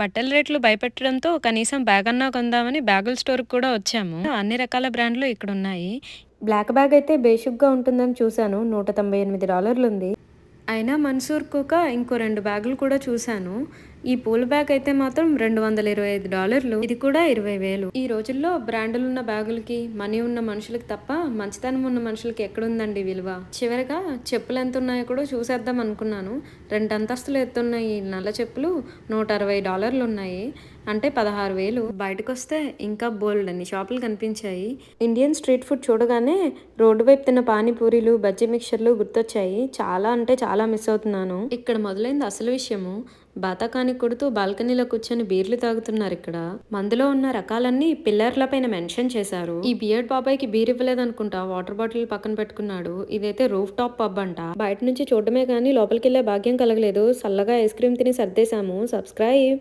బట్టల రేట్లు భయపెట్టడంతో కనీసం బ్యాగన్నా కొందామని బ్యాగుల స్టోర్‌కి కూడా వచ్చాము. అన్ని రకాల బ్రాండ్‌లు ఇక్కడున్నాయి. బ్లాక్ బ్యాగ్ అయితే బేషుగ్గా ఉంటుందని చూసాను. $198 ఉంది. అయినా మన్సూర్‌కొక ఇంకో 2 బ్యాగులు కూడా చూసాను. ఈ పూల బ్యాగ్ అయితే మాత్రం $225. ఇది కూడా 20,000. ఈ రోజుల్లో బ్రాండులున్న బ్యాగులకి, మనీ ఉన్న మనుషులకి తప్ప మంచితనం ఉన్న మనుషులకి ఎక్కడుందండి విలువ? చివరగా చెప్పులెంతున్నాయో కూడా చూసేద్దాం అనుకున్నాను. 2 అంతస్తులు ఎత్తున్న ఈ నల్ల చెప్పులు $160 ఉన్నాయి. అంటే 16,000. బయటకొస్తే ఇంకా బోలెడన్ని షాపులు కనిపించాయి. ఇండియన్ స్ట్రీట్ ఫుడ్ చూడగానే రోడ్డు వైపు తిన్న పానీపూరీలు, బజ్జీ మిక్చర్లు గుర్తొచ్చాయి. చాలా అంటే చాలా మిస్ అవుతున్నాను. ఇక్కడ మొదలైంది అసలు విషయము. బాతాకాని కొడుతూ బాల్కనీలో కూర్చొని బీర్లు తాగుతున్నారిక్కడ. మందులో ఉన్న రకాలన్నీ పిల్లర్ల పైన మెన్షన్ చేశారు. ఈ బియర్డ్ బాబాయ్‌కి బీర్ ఇవ్వలేదనుకుంటా. వాటర్ బాటిల్ పక్కన పెట్టుకున్నాడు. ఇదైతే రూఫ్ టాప్ పబ్ అంట. బయట నుంచి చూడడమే గానీ లోపలికెళ్ళే భాగ్యం కలగలేదు. సల్లగా ఐస్ క్రీమ్ తిని సర్దేశాము. సబ్స్క్రైబ్.